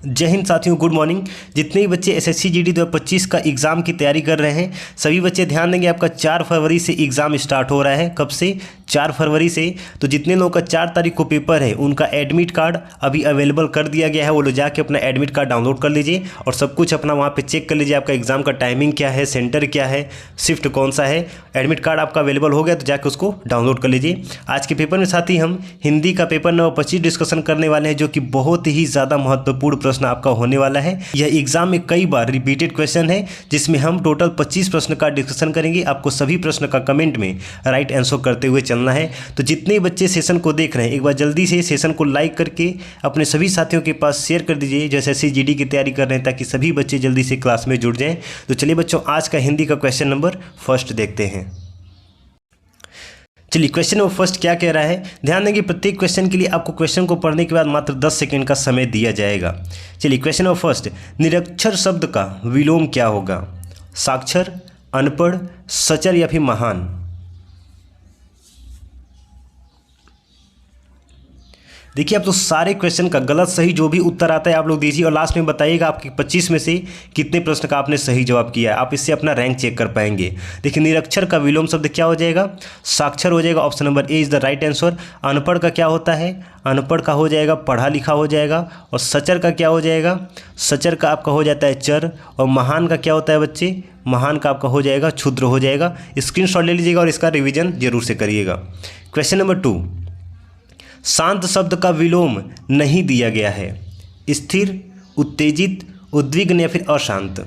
जय हिंद साथियों, good morning. जितने भी बच्चे एसएससी जीडी 2025 का एग्ज़ाम की तैयारी कर रहे हैं सभी बच्चे ध्यान देंगे। आपका 4 फरवरी से एग्ज़ाम स्टार्ट हो रहा है। कब से? 4 फरवरी से। तो जितने लोगों का 4 तारीख को पेपर है उनका एडमिट कार्ड अभी अवेलेबल कर दिया गया है। वो लोग जाके अपना एडमिट कार्ड डाउनलोड कर लीजिए और सब कुछ अपना वहाँ पे चेक कर लीजिए। आपका एग्ज़ाम का टाइमिंग क्या है, सेंटर क्या है, शिफ्ट कौन सा है। एडमिट कार्ड आपका अवेलेबल हो गया तो जाके उसको डाउनलोड कर लीजिए। आज के पेपर में साथ ही हम हिंदी का पेपर नंबर 25 डिस्कशन करने वाले हैं, जो कि बहुत ही ज़्यादा महत्वपूर्ण प्रश्न आपका होने वाला है। यह एग्जाम में कई बार रिपीटेड क्वेश्चन है, जिसमें हम टोटल 25 प्रश्न का डिस्कशन करेंगे। आपको सभी प्रश्न का कमेंट में राइट आंसर करते हुए चलना है। तो जितने बच्चे सेशन को देख रहे हैं एक बार जल्दी से सेशन को लाइक करके अपने सभी साथियों के पास शेयर कर दीजिए जो एसएससी जीडी की तैयारी कर रहे हैं, ताकि सभी बच्चे जल्दी से क्लास में जुड़ जाएं। तो चलिए बच्चों, आज का हिंदी का क्वेश्चन नंबर फर्स्ट देखते हैं। चलिए, क्वेश्चन नंबर फर्स्ट क्या कह रहा है, ध्यान देंगे। प्रत्येक क्वेश्चन के लिए आपको क्वेश्चन को पढ़ने के बाद मात्र 10 सेकंड का समय दिया जाएगा। चलिए, क्वेश्चन नंबर फर्स्ट, निरक्षर शब्द का विलोम क्या होगा? साक्षर, अनपढ़, सचर या फिर महान? देखिए, आप तो सारे क्वेश्चन का गलत सही जो भी उत्तर आता है आप लोग दीजिए और लास्ट में बताइएगा आपके 25 में से कितने प्रश्न का आपने सही जवाब किया है। आप इससे अपना रैंक चेक कर पाएंगे। देखिए, निरक्षर का विलोम शब्द क्या हो जाएगा? साक्षर हो जाएगा। Option number A is the right answer. अनपढ़ का क्या होता है? अनपढ़ का हो जाएगा पढ़ा लिखा हो जाएगा। और सचर का क्या हो जाएगा? सचर का आपका हो जाता है चर। और महान का क्या होता है बच्चे? महान का आपका हो जाएगा क्षुद्र हो जाएगा। स्क्रीनशॉट ले लीजिएगा और इसका रिविजन जरूर से करिएगा। क्वेश्चन नंबर 2, शांत शब्द का विलोम नहीं दिया गया है। स्थिर, उत्तेजित, उद्विग्न या फिर अशांत?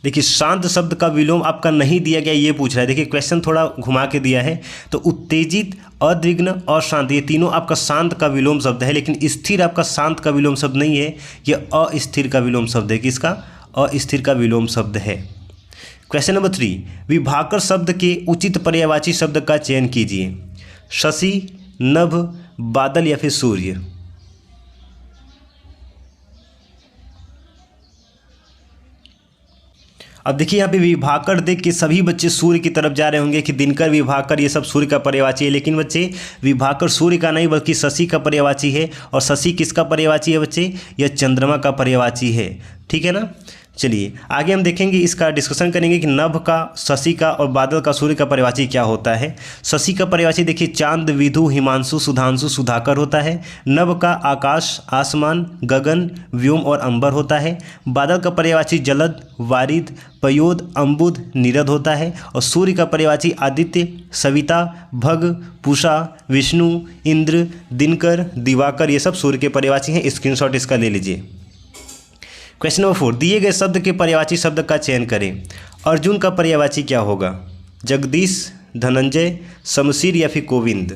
देखिए, शांत शब्द का विलोम आपका नहीं दिया गया ये पूछ रहा है। देखिए, क्वेश्चन थोड़ा घुमा के दिया है। तो उत्तेजित, अद्विग्न और शांत, ये तीनों आपका शांत का विलोम शब्द है, लेकिन स्थिर आपका शांत का विलोम शब्द नहीं है, यह अस्थिर का विलोम शब्द है। किसका? अस्थिर का विलोम शब्द है। क्वेश्चन नंबर 3, विभाकर शब्द के उचित पर्यायवाची शब्द का चयन कीजिए। शशि, नभ, बादल या फिर सूर्य? अब देखिए, यहाँ पे विभाकर देख के सभी बच्चे सूर्य की तरफ जा रहे होंगे कि दिनकर, विभाकर ये सब सूर्य का पर्यायवाची है, लेकिन बच्चे विभाकर सूर्य का नहीं बल्कि शशि का पर्यायवाची है। और शशि किसका पर्यायवाची है बच्चे? यह चंद्रमा का पर्यायवाची है। ठीक है ना। चलिए आगे हम देखेंगे, इसका डिस्कशन करेंगे कि नभ का, शशि का और बादल का सूर्य का पर्यायवाची क्या होता है। शशि का पर्यायवाची देखिए चांद, विधु, हिमांशु, सुधांशु, सुधाकर होता है। नभ का आकाश, आसमान, गगन, व्योम और अंबर होता है। बादल का पर्यायवाची जलद, वारिद, पयोद, अम्बुद, नीरद होता है। और सूर्य का पर्यायवाची आदित्य, सविता, भग, पूषा, विष्णु, इंद्र, दिनकर, दिवाकर, ये सब सूर्य के पर्यायवाची हैं। स्क्रीनशॉट इसका ले लीजिए। क्वेश्चन नंबर 4, दिए गए शब्द के पर्यायवाची शब्द का चयन करें। अर्जुन का पर्यायवाची क्या होगा? जगदीश, धनंजय, शमशीर या फिर गोविंद?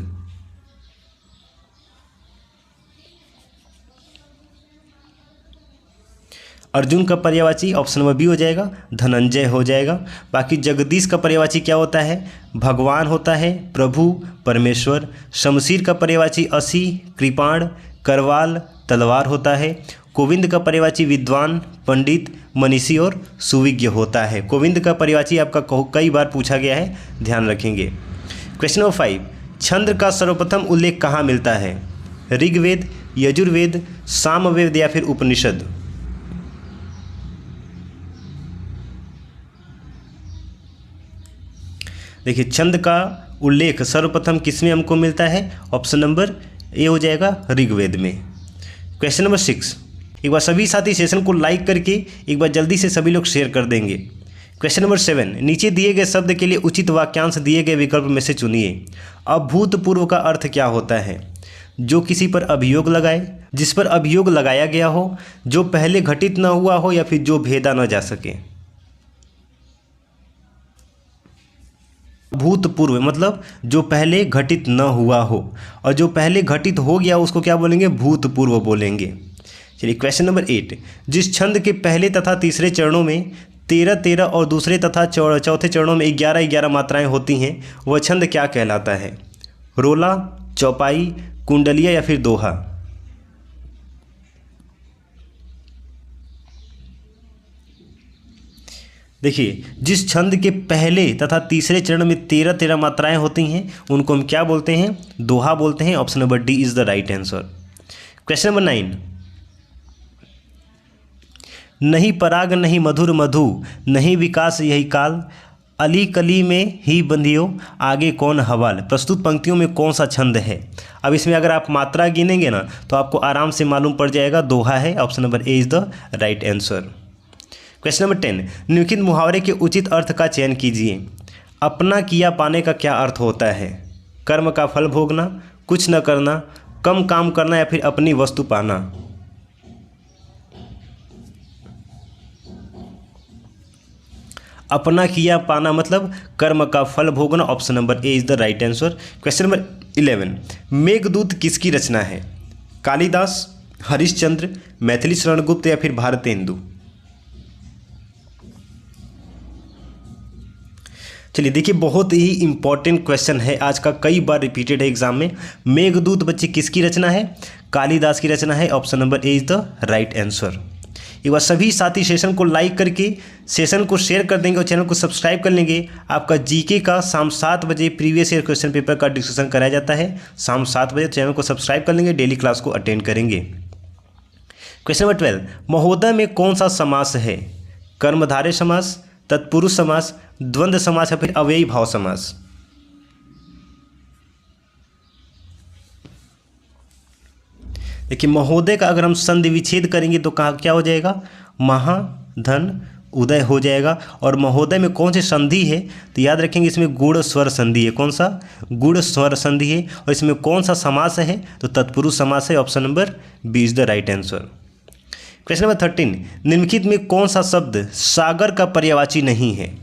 अर्जुन का पर्यायवाची ऑप्शन नंबर बी हो जाएगा, धनंजय हो जाएगा। बाकी जगदीश का पर्यायवाची क्या होता है? भगवान होता है, प्रभु, परमेश्वर। शमशीर का पर्यायवाची असी, कृपाण, करवाल, तलवार होता है। गोविंद का पर्यायवाची विद्वान, पंडित, मनीषी और सुविज्ञ होता है। गोविंद का पर्यायवाची आपका कई बार पूछा गया है, ध्यान रखेंगे। क्वेश्चन नंबर 5, छंद का सर्वप्रथम उल्लेख कहाँ मिलता है? ऋग्वेद, यजुर्वेद, सामवेद या फिर उपनिषद? देखिए, छंद का उल्लेख सर्वप्रथम किसमें हमको मिलता है? ऑप्शन नंबर ए हो जाएगा, ऋग्वेद में। क्वेश्चन नंबर 6, एक बार सभी साथी सेशन को लाइक करके एक बार जल्दी से सभी लोग शेयर कर देंगे। क्वेश्चन नंबर 7, नीचे दिए गए शब्द के लिए उचित वाक्यांश दिए गए विकल्प में से चुनिए। अभूतपूर्व का अर्थ क्या होता है? जो किसी पर अभियोग लगाए, जिस पर अभियोग लगाया गया हो, जो पहले घटित न हुआ हो या फिर जो भेदा न जा सके। भूतपूर्व मतलब जो पहले घटित न हुआ हो, और जो पहले घटित हो गया उसको क्या बोलेंगे? भूतपूर्व बोलेंगे। चलिए, क्वेश्चन नंबर 8, जिस छंद के पहले तथा तीसरे चरणों में 13-13 और दूसरे तथा चौथे चरणों में 11-11 मात्राएं होती हैं, वह छंद क्या कहलाता है? रोला, चौपाई, कुंडलिया या फिर दोहा? देखिए, जिस छंद के पहले तथा तीसरे चरण में 13-13 मात्राएं होती हैं उनको हम क्या बोलते हैं? दोहा बोलते हैं। Option number D is the right answer. Question number 9, नहीं पराग नहीं मधुर मधु, नहीं विकास यही काल, अली कली में ही बंधियो, आगे कौन हवाल। प्रस्तुत पंक्तियों में कौन सा छंद है? अब इसमें अगर आप मात्रा गिनेंगे ना तो आपको आराम से मालूम पड़ जाएगा, दोहा है। Option number A is the right answer. Question number 10, निम्नलिखित मुहावरे के उचित अर्थ का चयन कीजिए। अपना किया पाने का क्या अर्थ होता है? कर्म का फल भोगना, कुछ न करना, कम काम करना या फिर अपनी वस्तु पाना। अपना किया पाना मतलब कर्म का फल भोगना। Option number A is the right answer. Question number 11, Meghdoot किसकी रचना है? कालिदास, हरिश्चंद्र, मैथिली शरण गुप्त या फिर भारतेंदु। चलिए देखिए, बहुत ही इंपॉर्टेंट क्वेश्चन है आज का, कई बार रिपीटेड है एग्जाम में। मेघदूत बच्चे किसकी रचना है? कालिदास की रचना है। Option number A is the right answer. एक बार सभी साथी सेशन को लाइक करके सेशन को शेयर कर देंगे और चैनल को सब्सक्राइब कर लेंगे। आपका जीके का शाम 7 बजे प्रीवियस ईयर क्वेश्चन पेपर का डिस्कशन कराया जाता है। शाम 7 बजे चैनल को सब्सक्राइब कर लेंगे, डेली क्लास को अटेंड करेंगे। क्वेश्चन नंबर 12, महोदय में कौन सा समास है? कर्मधारय समास, तत्पुरुष समास, द्वंद्व समास या फिर अव्ययी भाव समास। देखिए, महोदय का अगर हम संधि विच्छेद करेंगे तो कहाँ क्या हो जाएगा? महा धन उदय हो जाएगा। और महोदय में कौन सी संधि है? तो याद रखेंगे, इसमें गुण स्वर संधि है। कौन सा? गुण स्वर संधि है। और इसमें कौन सा समास है? तो तत्पुरुष समास है। Option number B is the right answer. Question number 13, निम्नलिखित में कौन सा शब्द सागर का पर्यायवाची नहीं है?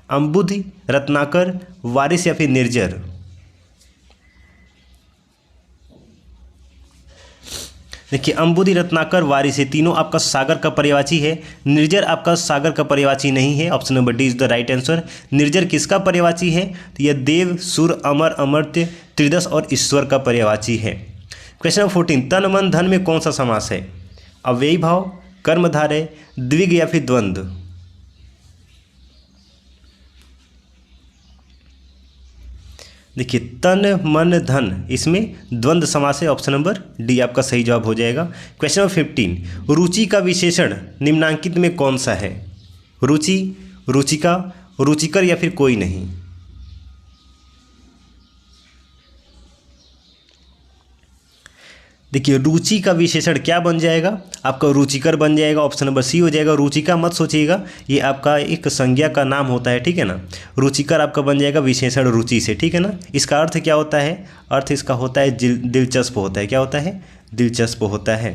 अंबुधि, रत्नाकर, वारिस या फिर निर्जर। देखिए, अंबुधि, रत्नाकर, वारिस ये तीनों आपका सागर का पर्यायवाची है। निर्जर आपका सागर का पर्यायवाची नहीं है। Option number D is the right answer. निर्जर किसका पर्यायवाची है? तो यह देव, सुर, अमर, अमर्त्य, त्रिदश और ईश्वर का पर्यायवाची है। क्वेश्चन नंबर 14, तन मन धन में कौन सा समास है? अव्ययी भाव, कर्मधारय, द्विग या फिर द्वंद्व। देखिए, तन मन धन इसमें द्वंद्व समास है। ऑप्शन नंबर डी आपका सही जवाब हो जाएगा। क्वेश्चन नंबर 15, रुचि का विशेषण निम्नांकित में कौन सा है? रुचि, रुचिका, रुचिकर या फिर कोई नहीं। देखिए, रुचि का विशेषण क्या बन जाएगा? आपका रुचिकर बन जाएगा। ऑप्शन नंबर सी हो जाएगा। रुचिका मत सोचिएगा, ये आपका एक संज्ञा का नाम होता है, ठीक है ना। रुचिकर आपका बन जाएगा विशेषण रुचि से, ठीक है ना। इसका अर्थ क्या होता है? अर्थ इसका होता है दिलचस्प होता है। क्या होता है? दिलचस्प होता है।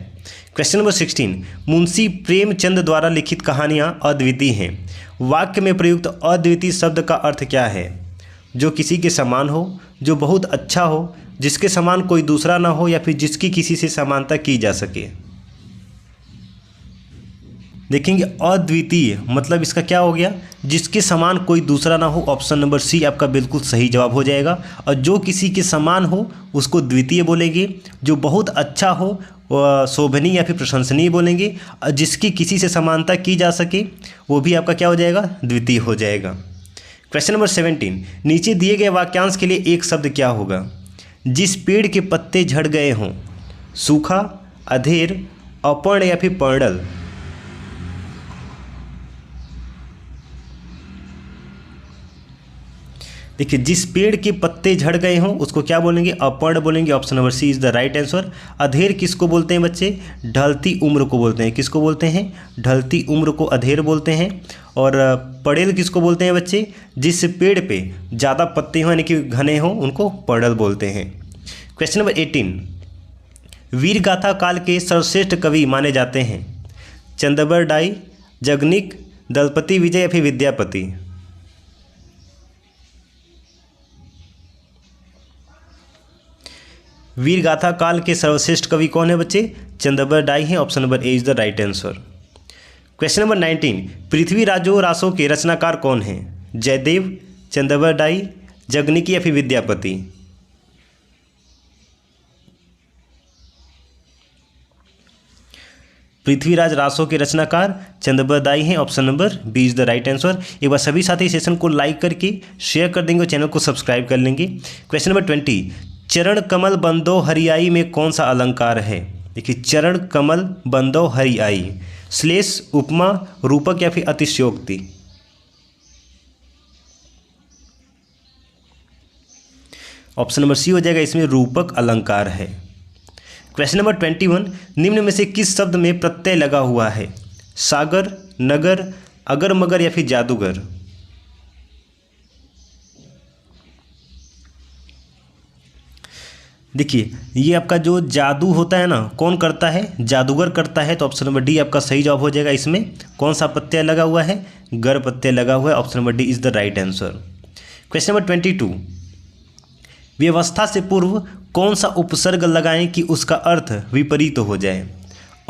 क्वेश्चन नंबर 16, मुंशी प्रेमचंद द्वारा लिखित कहानियाँ अद्वितीय हैं। वाक्य में प्रयुक्त अद्वितीय शब्द का अर्थ क्या है? जो किसी के समान हो, जो बहुत अच्छा हो, जिसके समान कोई दूसरा ना हो, या फिर जिसकी किसी से समानता की जा सके। देखेंगे, अद्वितीय मतलब इसका क्या हो गया? जिसके समान कोई दूसरा ना हो। ऑप्शन नंबर सी आपका बिल्कुल सही जवाब हो जाएगा। और जो किसी के समान हो उसको द्वितीय बोलेंगे। जो बहुत अच्छा हो शोभनीय या फिर प्रशंसनीय बोलेंगे। और जिसकी किसी से समानता की जा सके वो भी आपका क्या हो जाएगा? द्वितीय हो जाएगा। क्वेश्चन नंबर 17, नीचे दिए गए वाक्यांश के लिए एक शब्द क्या होगा? जिस पेड़ के पत्ते झड़ गए हों। सूखा, अधेर, अपर्ण या फिर पर्णल। देखिए, जिस पेड़ के पत्ते झड़ गए हों उसको क्या बोलेंगे? अपर्ण बोलेंगे। Option number C is the right answer. अधेर किसको बोलते हैं बच्चे? ढलती उम्र को बोलते हैं। किसको बोलते हैं? ढलती उम्र को अधेर बोलते हैं। और पड़ेल किसको बोलते हैं बच्चे? जिस पेड़ पे ज़्यादा पत्ते हों यानी कि घने हों उनको पड़ल बोलते हैं। क्वेश्चन नंबर 18, वीर गाथा काल के सर्वश्रेष्ठ कवि माने जाते हैं। चंद्रबर डाई, जगनिक, दलपति विजय या फिर विद्यापति। वीर गाथा काल के सर्वश्रेष्ठ कवि कौन है बच्चे? चंद्रबर डाई हैं। Option number A is the right answer. Question number 19, पृथ्वी राजो रासों के रचनाकार कौन हैं? जयदेव, चंद्रबर डाई, जगनिकी या फिर विद्यापति। पृथ्वीराज रासो के रचनाकार चंद्रबरदाई हैं। Option number B is the right answer. एक बार सभी साथी सेशन को लाइक करके शेयर कर देंगे और चैनल को सब्सक्राइब कर लेंगे। क्वेश्चन नंबर 20, चरण कमल बंदो हरियाई में कौन सा अलंकार है? देखिए, चरण कमल बंदो हरियाई, श्लेष, उपमा, रूपक या फिर अतिशयोक्ति? ऑप्शन नंबर सी हो जाएगा, इसमें रूपक अलंकार है। क्वेश्चन नंबर 21, निम्न में से किस शब्द में प्रत्यय लगा हुआ है? सागर, नगर, अगर मगर या फिर जादूगर? देखिए, ये आपका जो जादू होता है ना, कौन करता है? जादूगर करता है। तो ऑप्शन नंबर डी आपका सही जवाब हो जाएगा। इसमें कौन सा प्रत्यय लगा हुआ है? गर प्रत्यय लगा हुआ है। Option number D is the right answer. Question number 22, व्यवस्था से पूर्व कौन सा उपसर्ग लगाएं कि उसका अर्थ विपरीत हो जाए?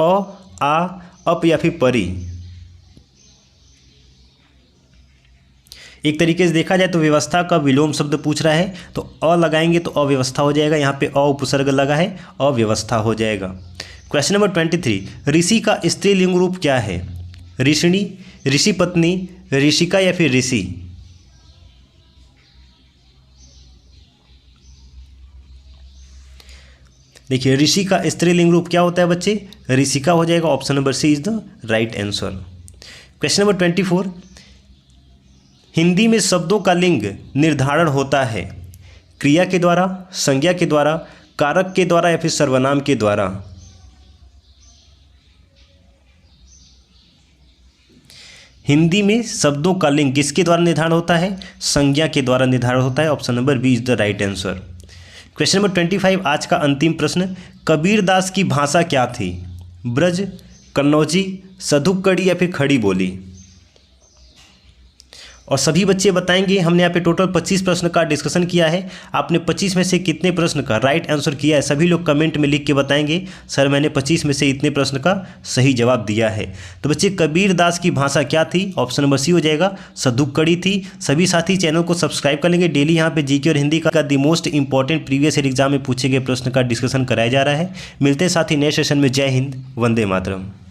अ, आ, अप या फिर परी? एक तरीके से देखा जाए तो व्यवस्था का विलोम शब्द पूछ रहा है, तो अ लगाएंगे तो अव्यवस्था हो जाएगा। यहाँ पे अ उपसर्ग लगा है, अव्यवस्था हो जाएगा। क्वेश्चन नंबर 23, ऋषि का स्त्रीलिंग रूप क्या है? ऋषिणी, ऋषि पत्नी, ऋषिका या फिर ऋषि? देखिए, ऋषि का स्त्रीलिंग रूप क्या होता है बच्चे? ऋषिका हो जाएगा। Option number C is the right answer. Question number 24, Hindi में शब्दों का लिंग निर्धारण होता है क्रिया के द्वारा, संज्ञा के द्वारा, कारक के द्वारा या फिर सर्वनाम के द्वारा? हिंदी में शब्दों का लिंग किसके द्वारा निर्धारण होता है? संज्ञा के द्वारा निर्धारण होता है। Option number B is the right answer. Question number 25, आज का अंतिम प्रश्न, कबीरदास की भाषा क्या थी? ब्रज, कन्नौजी, सधुक्कड़ी या फिर खड़ी बोली? और सभी बच्चे बताएंगे। हमने यहाँ पे टोटल 25 प्रश्न का डिस्कशन किया है। आपने 25 में से कितने प्रश्न का राइट आंसर किया है? सभी लोग कमेंट में लिख के बताएंगे, सर मैंने 25 में से इतने प्रश्न का सही जवाब दिया है। तो बच्चे, कबीरदास की भाषा क्या थी? ऑप्शन नंबर सी हो जाएगा, सधुक्कड़ी थी। सभी साथी चैनल को सब्सक्राइब कर लेंगे। डेली यहाँ पे जीके और हिंदी का the most important previous year exam में पूछे गए प्रश्न का डिस्कशन कराया जा रहा है। मिलते हैं साथी नए सेशन में। जय हिंद, वंदे मातरम।